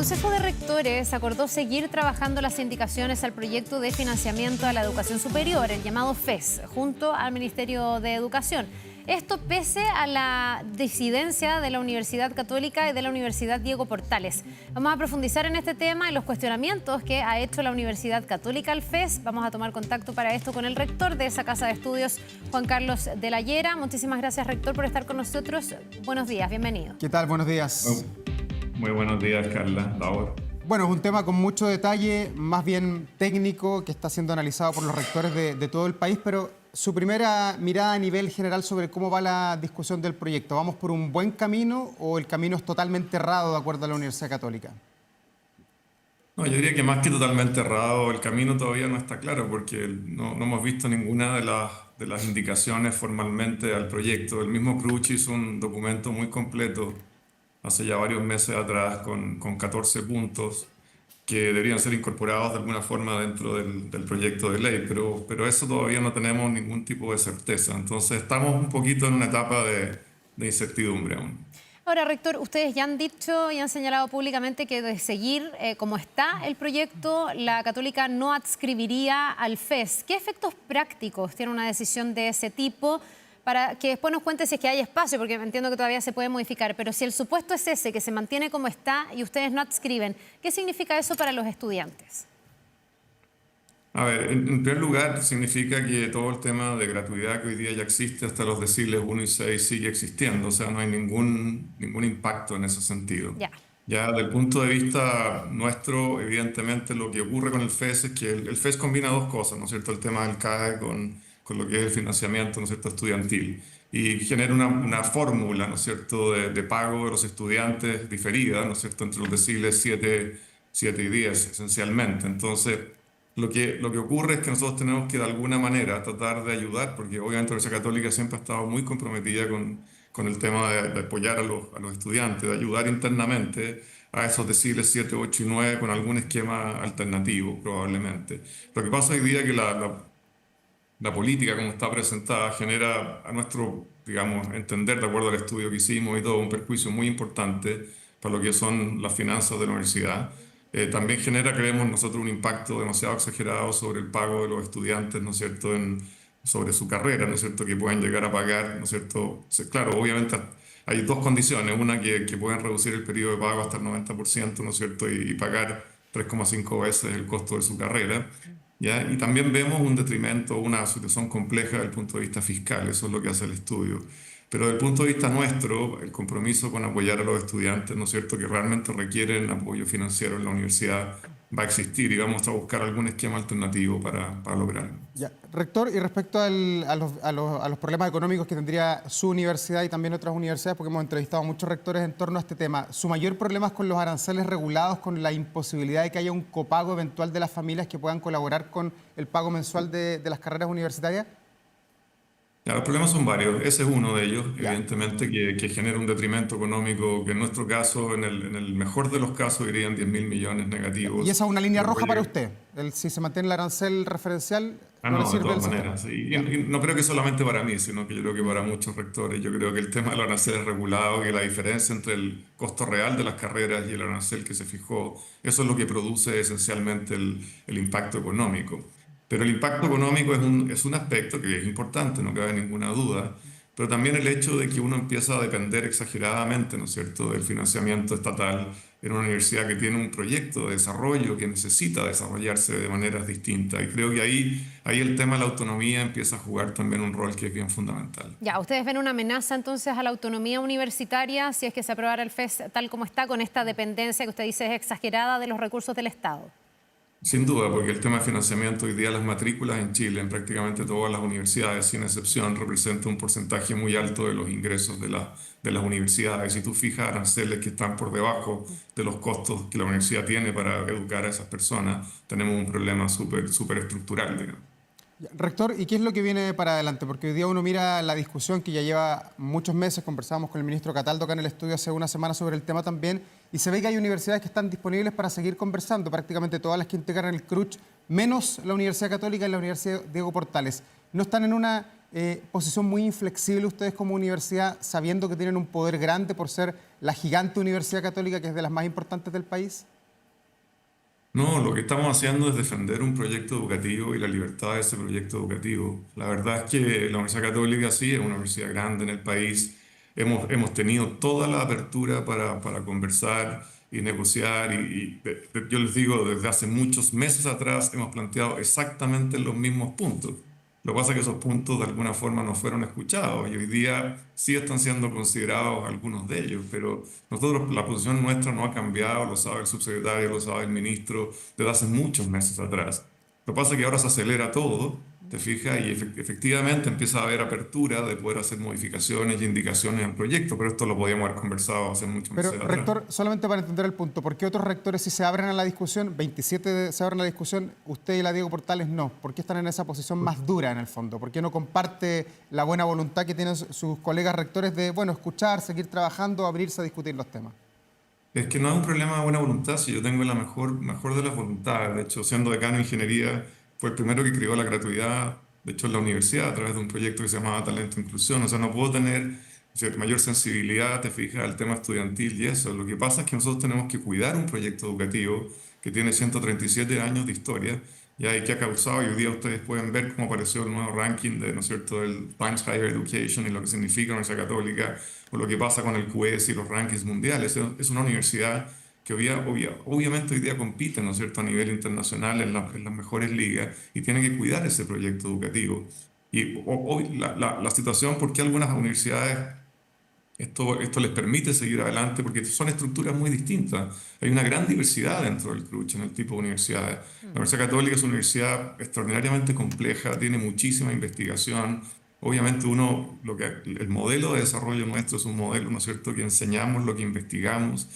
Consejo de Rectores acordó seguir trabajando las indicaciones al proyecto de financiamiento a la educación superior, el llamado FES, junto al Ministerio de Educación. Esto pese a la disidencia de la Universidad Católica y de la Universidad Diego Portales. Vamos a profundizar en este tema y los cuestionamientos que ha hecho la Universidad Católica al FES. Vamos a tomar contacto para esto con el rector de esa casa de estudios, Juan Carlos de la Llera. Muchísimas gracias, rector, por estar con nosotros. Buenos días, bienvenido. ¿Qué tal? Buenos días. Muy buenos días, Carla. Laura. Bueno, es un tema con mucho detalle, más bien técnico, que está siendo analizado por los rectores de todo el país, pero su primera mirada a nivel general sobre cómo va la discusión del proyecto. ¿Vamos por un buen camino o el camino es totalmente errado de acuerdo a la Universidad Católica? No, yo diría que más que totalmente errado, el camino todavía no está claro porque no hemos visto ninguna de las indicaciones formalmente al proyecto. El mismo Cruci hizo un documento muy completo hace ya varios meses atrás con 14 puntos que deberían ser incorporados de alguna forma dentro del proyecto de ley, pero eso todavía no tenemos ningún tipo de certeza. Entonces estamos un poquito en una etapa de incertidumbre aún. Ahora, rector, ustedes ya han dicho y han señalado públicamente que de seguir como está el proyecto, la Católica no adscribiría al FES. ¿Qué efectos prácticos tiene una decisión de ese tipo? Para que después nos cuente si es que hay espacio, porque entiendo que todavía se puede modificar, pero si el supuesto es ese, que se mantiene como está y ustedes no adscriben, ¿qué significa eso para los estudiantes? A ver, en primer lugar, significa que todo el tema de gratuidad que hoy día ya existe hasta los deciles 1 y 6 sigue existiendo, o sea, no hay ningún impacto en ese sentido. Ya desde el punto de vista nuestro, evidentemente lo que ocurre con el FES es que el FES combina dos cosas, ¿no es cierto? El tema del CAE con lo que es el financiamiento, ¿no es cierto?, estudiantil, y genera una fórmula, ¿no es cierto?, de pago de los estudiantes diferida, ¿no es cierto?, entre los deciles 7 y 10, esencialmente. Entonces, lo que ocurre es que nosotros tenemos que de alguna manera tratar de ayudar, porque obviamente la Universidad Católica siempre ha estado muy comprometida con el tema de apoyar a los estudiantes, de ayudar internamente a esos deciles 7, 8 y 9 con algún esquema alternativo, probablemente. Lo que pasa hoy día es que la política como está presentada genera, a nuestro, digamos, entender, de acuerdo al estudio que hicimos y todo, un perjuicio muy importante para lo que son las finanzas de la universidad. También genera, creemos nosotros, un impacto demasiado exagerado sobre el pago de los estudiantes, ¿no es cierto?, sobre su carrera, ¿no es cierto?, que pueden llegar a pagar, ¿no es cierto? Claro, obviamente hay dos condiciones, una que pueden reducir el periodo de pago hasta el 90%, ¿no es cierto?, y pagar 3,5 veces el costo de su carrera. ¿Ya? Y también vemos un detrimento, una situación compleja desde el punto de vista fiscal, eso es lo que hace el estudio. Pero desde el punto de vista nuestro, el compromiso con apoyar a los estudiantes, ¿no es cierto?, que realmente requieren apoyo financiero en la universidad, va a existir y vamos a buscar algún esquema alternativo para lograrlo. Ya. Rector, y respecto a los problemas económicos que tendría su universidad y también otras universidades, porque hemos entrevistado a muchos rectores en torno a este tema, ¿su mayor problema es con los aranceles regulados, con la imposibilidad de que haya un copago eventual de las familias que puedan colaborar con el pago mensual de las carreras universitarias? Ya, los problemas son varios. Ese es uno de ellos, evidentemente, que genera un detrimento económico que en nuestro caso, en el mejor de los casos, irían 10.000 millones negativos. ¿Y esa es una línea roja para usted? Si se mantiene el arancel referencial, ¿no le sirve de el todas maneras, sí. Y no creo que solamente para mí, sino que yo creo que para muchos rectores. Yo creo que el tema del arancel es regulado, que la diferencia entre el costo real de las carreras y el arancel que se fijó, eso es lo que produce esencialmente el impacto económico. Pero el impacto económico es un aspecto que es importante, no cabe ninguna duda, pero también el hecho de que uno empieza a depender exageradamente, ¿no es cierto?, del financiamiento estatal en una universidad que tiene un proyecto de desarrollo que necesita desarrollarse de maneras distintas. Y creo que ahí el tema de la autonomía empieza a jugar también un rol que es bien fundamental. Ya, ¿ustedes ven una amenaza entonces a la autonomía universitaria si es que se aprobara el FES tal como está, con esta dependencia que usted dice es exagerada de los recursos del Estado? Sin duda, porque el tema de financiamiento hoy día, las matrículas en Chile, en prácticamente todas las universidades, sin excepción, representa un porcentaje muy alto de los ingresos de las universidades. Si tú fijas aranceles que están por debajo de los costos que la universidad tiene para educar a esas personas, tenemos un problema súper estructural, digamos. Rector, ¿y qué es lo que viene para adelante? Porque hoy día uno mira la discusión que ya lleva muchos meses, conversábamos con el ministro Cataldo acá en el estudio hace una semana sobre el tema también, y se ve que hay universidades que están disponibles para seguir conversando, prácticamente todas las que integran el CRUCH, menos la Universidad Católica y la Universidad Diego Portales. ¿No están en una posición muy inflexible ustedes como universidad, sabiendo que tienen un poder grande por ser la gigante Universidad Católica, que es de las más importantes del país? No, lo que estamos haciendo es defender un proyecto educativo y la libertad de ese proyecto educativo. La verdad es que la Universidad Católica sí es una universidad grande en el país. Hemos tenido toda la apertura para conversar y negociar yo les digo, desde hace muchos meses atrás hemos planteado exactamente los mismos puntos. Lo que pasa es que esos puntos de alguna forma no fueron escuchados y hoy día sí están siendo considerados algunos de ellos, pero nosotros, la posición nuestra no ha cambiado, lo sabe el subsecretario, lo sabe el ministro, desde hace muchos meses atrás. Lo que pasa es que ahora se acelera todo, te fijas, y efectivamente empieza a haber apertura de poder hacer modificaciones y indicaciones al proyecto, pero esto lo podíamos haber conversado hace muchos Pero, meses atrás. rector, solamente para entender el punto, ¿por qué otros rectores sí se abren a la discusión, 27 se abren a la discusión, usted y la Diego Portales no? ¿Por qué están en esa posición más dura en el fondo? ¿Por qué no comparte la buena voluntad que tienen sus colegas rectores de, bueno, escuchar, seguir trabajando, abrirse a discutir los temas? Es que no es un problema de buena voluntad, si yo tengo la mejor de las voluntades. De hecho, siendo decano de ingeniería, fue el primero que creó la gratuidad, de hecho, en la universidad, a través de un proyecto que se llamaba Talento e Inclusión. O sea, no puedo tener, o sea, mayor sensibilidad, te fijas, al tema estudiantil y eso. Lo que pasa es que nosotros tenemos que cuidar un proyecto educativo que tiene 137 años de historia, ya, y que ha causado, y hoy día ustedes pueden ver cómo apareció el nuevo ranking de, ¿no es cierto?, del Times Higher Education y lo que significa la Universidad Católica, o lo que pasa con el QS y los rankings mundiales. Es una universidad que obviamente hoy día compite, ¿no es cierto?, a nivel internacional en las mejores ligas y tiene que cuidar ese proyecto educativo. Y hoy la situación, ¿por qué algunas universidades esto les permite seguir adelante? Porque son estructuras muy distintas. Hay una gran diversidad dentro del CRUCH en el tipo de universidades. La Universidad Católica es una universidad extraordinariamente compleja, tiene muchísima investigación. Obviamente el modelo de desarrollo nuestro es un modelo, ¿no es cierto?, que enseñamos lo que investigamos.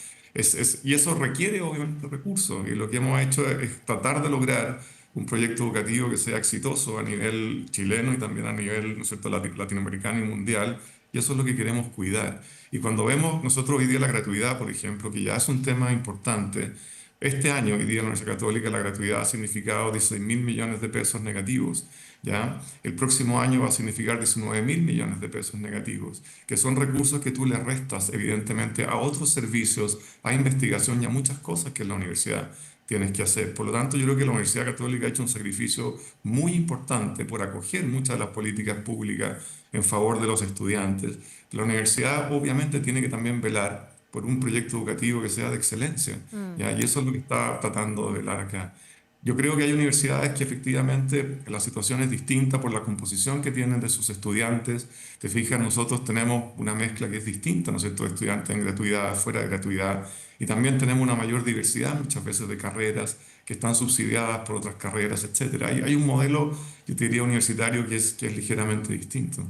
Y eso requiere obviamente recursos. Y lo que hemos hecho es tratar de lograr un proyecto educativo que sea exitoso a nivel chileno y también a nivel, ¿no es cierto?, latinoamericano y mundial. Y eso es lo que queremos cuidar. Y cuando vemos nosotros hoy día la gratuidad, por ejemplo, que ya es un tema importante, este año, hoy día en la Universidad Católica, la gratuidad ha significado 16.000 millones de pesos negativos, ¿ya? El próximo año va a significar 19.000 millones de pesos negativos, que son recursos que tú le restas, evidentemente, a otros servicios, a investigación y a muchas cosas que en la universidad tienes que hacer. Por lo tanto, yo creo que la Universidad Católica ha hecho un sacrificio muy importante por acoger muchas de las políticas públicas en favor de los estudiantes. La universidad obviamente tiene que también velar por un proyecto educativo que sea de excelencia, ¿ya? Y eso es lo que está tratando de velar acá. Yo creo que hay universidades que efectivamente la situación es distinta por la composición que tienen de sus estudiantes. Te fijas, nosotros tenemos una mezcla que es distinta, ¿no es cierto?, de estudiantes en gratuidad, fuera de gratuidad, y también tenemos una mayor diversidad muchas veces de carreras que están subsidiadas por otras carreras, etcétera. Hay un modelo, yo te diría, universitario que es ligeramente distinto.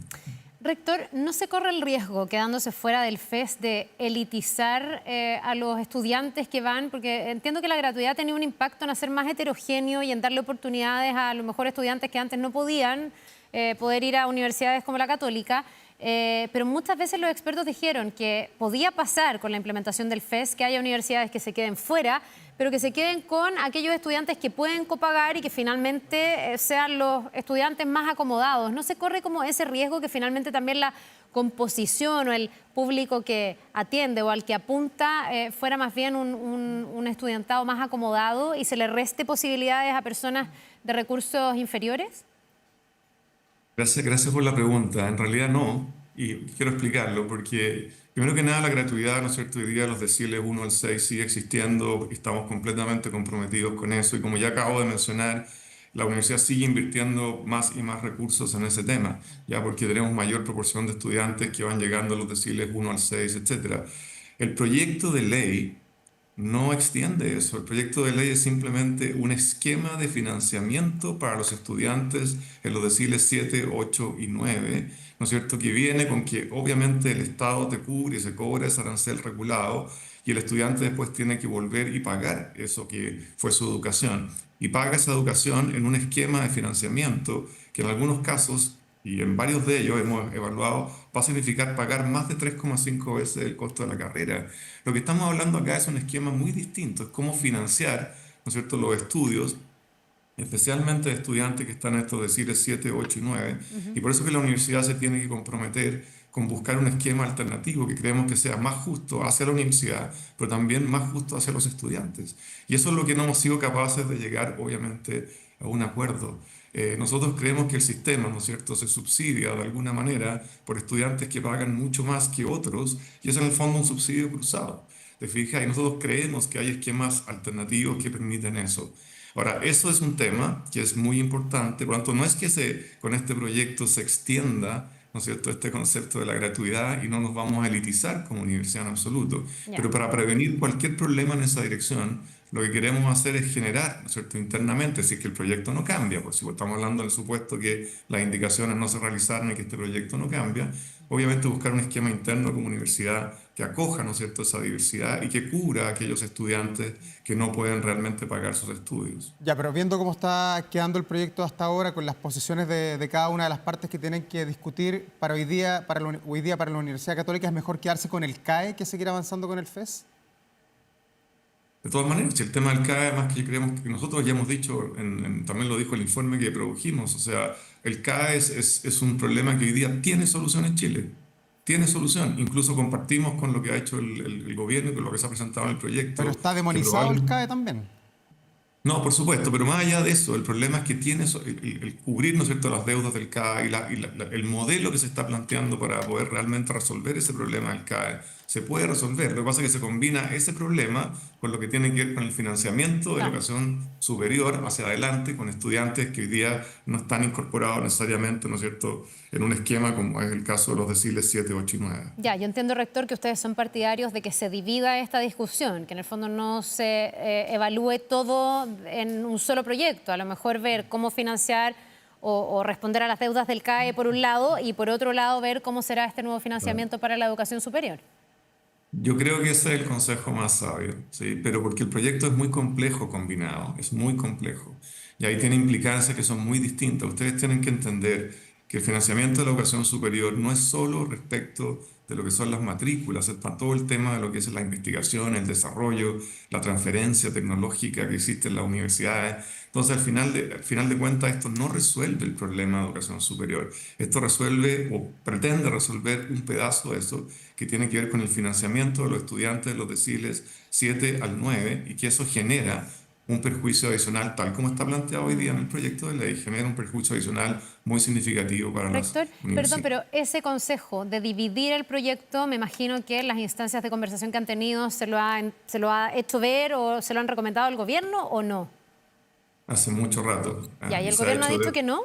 Rector, ¿no se corre el riesgo, quedándose fuera del FES, de elitizar a los estudiantes que van? Porque entiendo que la gratuidad ha tenido un impacto en hacer más heterogéneo y en darle oportunidades a los mejores estudiantes que antes no podían poder ir a universidades como la Católica. Pero muchas veces los expertos dijeron que podía pasar con la implementación del FES que haya universidades que se queden fuera, pero que se queden con aquellos estudiantes que pueden copagar y que finalmente sean los estudiantes más acomodados. ¿No se corre como ese riesgo que finalmente también la composición o el público que atiende o al que apunta fuera más bien un estudiantado más acomodado y se le reste posibilidades a personas de recursos inferiores? Gracias por la pregunta. En realidad no, y quiero explicarlo, porque primero que nada la gratuidad, ¿no es cierto? Hoy día los deciles 1 al 6 sigue existiendo, estamos completamente comprometidos con eso y como ya acabo de mencionar, la universidad sigue invirtiendo más y más recursos en ese tema, ya porque tenemos mayor proporción de estudiantes que van llegando a los deciles 1 al 6, etcétera. El proyecto de ley no extiende eso. El proyecto de ley es simplemente un esquema de financiamiento para los estudiantes en los deciles 7, 8 y 9, ¿no es cierto? Que viene con que obviamente el Estado te cubre y se cobra ese arancel regulado y el estudiante después tiene que volver y pagar eso que fue su educación. Y paga esa educación en un esquema de financiamiento que en algunos casos, y en varios de ellos hemos evaluado, va a significar pagar más de 3,5 veces el costo de la carrera. Lo que estamos hablando acá es un esquema muy distinto, es cómo financiar, ¿no es cierto?, los estudios, especialmente de estudiantes que están en estos deciles 7, 8 y 9. Y por eso que la universidad se tiene que comprometer con buscar un esquema alternativo que creemos que sea más justo hacia la universidad, pero también más justo hacia los estudiantes. Y eso es lo que no hemos sido capaces de llegar, obviamente, a un acuerdo. Nosotros creemos que el sistema, ¿no es cierto?, se subsidia de alguna manera por estudiantes que pagan mucho más que otros, y es en el fondo un subsidio cruzado. ¿Te fijas? Y nosotros creemos que hay esquemas alternativos que permiten eso. Ahora, eso es un tema que es muy importante, por lo tanto, no es que con este proyecto se extienda, ¿no es cierto?, este concepto de la gratuidad y no nos vamos a elitizar como universidad en absoluto. Ya. Pero para prevenir cualquier problema en esa dirección, lo que queremos hacer es generar, ¿no es cierto?, internamente, si es que el proyecto no cambia, por si estamos hablando del supuesto que las indicaciones no se realizaron y que este proyecto no cambia, obviamente buscar un esquema interno como universidad que acoja, ¿no es cierto?, esa diversidad y que cubra a aquellos estudiantes que no pueden realmente pagar sus estudios. Ya, pero viendo cómo está quedando el proyecto hasta ahora, con las posiciones de cada una de las partes que tienen que discutir, para hoy día para la Universidad Católica, ¿es mejor quedarse con el CAE que seguir avanzando con el FES? De todas maneras, si el tema del CAE, además que creemos que nosotros ya hemos dicho, también lo dijo el informe que produjimos, o sea, el CAE es un problema que hoy día tiene solución en Chile. Tiene solución. Incluso compartimos con lo que ha hecho el gobierno y con lo que se ha presentado en el proyecto. Pero está que demonizado el CAE también. No, por supuesto, pero más allá de eso, el problema es que tiene el cubrir, ¿no es cierto?, las deudas del CAE el modelo que se está planteando para poder realmente resolver ese problema del CAE se puede resolver. Lo que pasa es que se combina ese problema con lo que tiene que ver con el financiamiento de la educación superior hacia adelante, con estudiantes que hoy día no están incorporados necesariamente, ¿no es cierto?, en un esquema como es el caso de los deciles 7, 8 y 9. Ya, yo entiendo, rector, que ustedes son partidarios de que se divida esta discusión, que en el fondo no se evalúe todo en un solo proyecto, a lo mejor ver cómo financiar o responder a las deudas del CAE por un lado y por otro lado ver cómo será este nuevo financiamiento para la educación superior. Yo creo que ese es el consejo más sabio, ¿sí? Pero porque el proyecto es muy complejo combinado, es muy complejo. Y ahí tiene implicancias que son muy distintas. Ustedes tienen que entender que el financiamiento de la educación superior no es solo respecto de lo que son las matrículas, es para todo el tema de lo que es la investigación, el desarrollo, la transferencia tecnológica que existe en las universidades. Entonces, al final de cuentas, esto no resuelve el problema de educación superior. Esto resuelve o pretende resolver un pedazo de eso que tiene que ver con el financiamiento de los estudiantes de los deciles 7 al 9 y que eso genera un perjuicio adicional, tal como está planteado hoy día en el proyecto de ley, genera un perjuicio adicional muy significativo para las Rector, universidades. perdón, pero ese consejo de dividir el proyecto, me imagino que en las instancias de conversación que han tenido se lo ha hecho ver o se lo han recomendado al gobierno o no. Hace mucho rato. Ya, ¿y el gobierno ha dicho que no?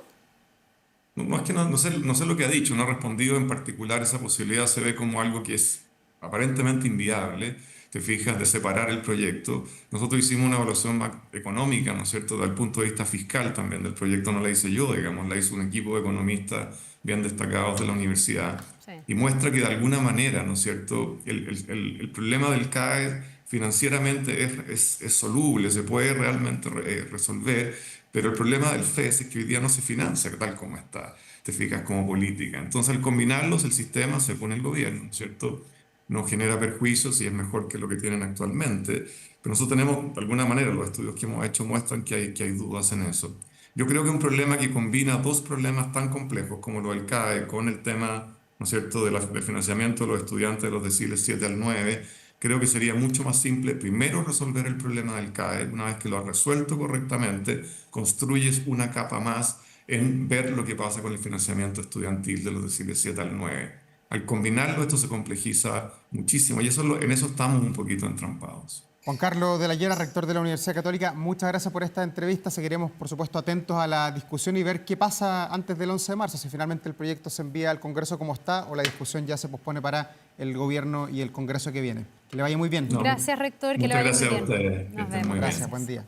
No, es que no sé lo que ha dicho, no ha respondido en particular. Esa posibilidad se ve como algo que es aparentemente inviable, te fijas, de separar el proyecto. Nosotros hicimos una evaluación más económica, ¿no es cierto?, desde el punto de vista fiscal también del proyecto, no la hice yo, digamos, la hizo un equipo de economistas bien destacados de la universidad. Sí. Y muestra que de alguna manera, ¿no es cierto?, el problema del CAE financieramente es soluble, se puede realmente resolver, pero el problema del FES es que hoy día no se financia tal como está, te fijas, como política. Entonces, al combinarlos, el sistema se pone el gobierno, ¿no es cierto?, no genera perjuicios y es mejor que lo que tienen actualmente. Pero nosotros tenemos, de alguna manera, los estudios que hemos hecho muestran que hay dudas en eso. Yo creo que un problema que combina dos problemas tan complejos como lo del CAE con el tema, ¿no es cierto?, del financiamiento de los estudiantes de los deciles 7 al 9, creo que sería mucho más simple primero resolver el problema del CAE. Una vez que lo has resuelto correctamente, construyes una capa más en ver lo que pasa con el financiamiento estudiantil de los deciles 7 al 9. Al combinarlo, esto se complejiza muchísimo y en eso estamos un poquito entrampados. Juan Carlos de la Llera, rector de la Universidad Católica, muchas gracias por esta entrevista. Seguiremos, por supuesto, atentos a la discusión y ver qué pasa antes del 11 de marzo, si finalmente el proyecto se envía al Congreso como está o la discusión ya se pospone para el gobierno y el Congreso que viene. Que le vaya muy bien. Gracias, rector, que le vaya muy bien. Muchas gracias a ustedes. Nos Que estén vemos. muy bien. Gracias, buen día.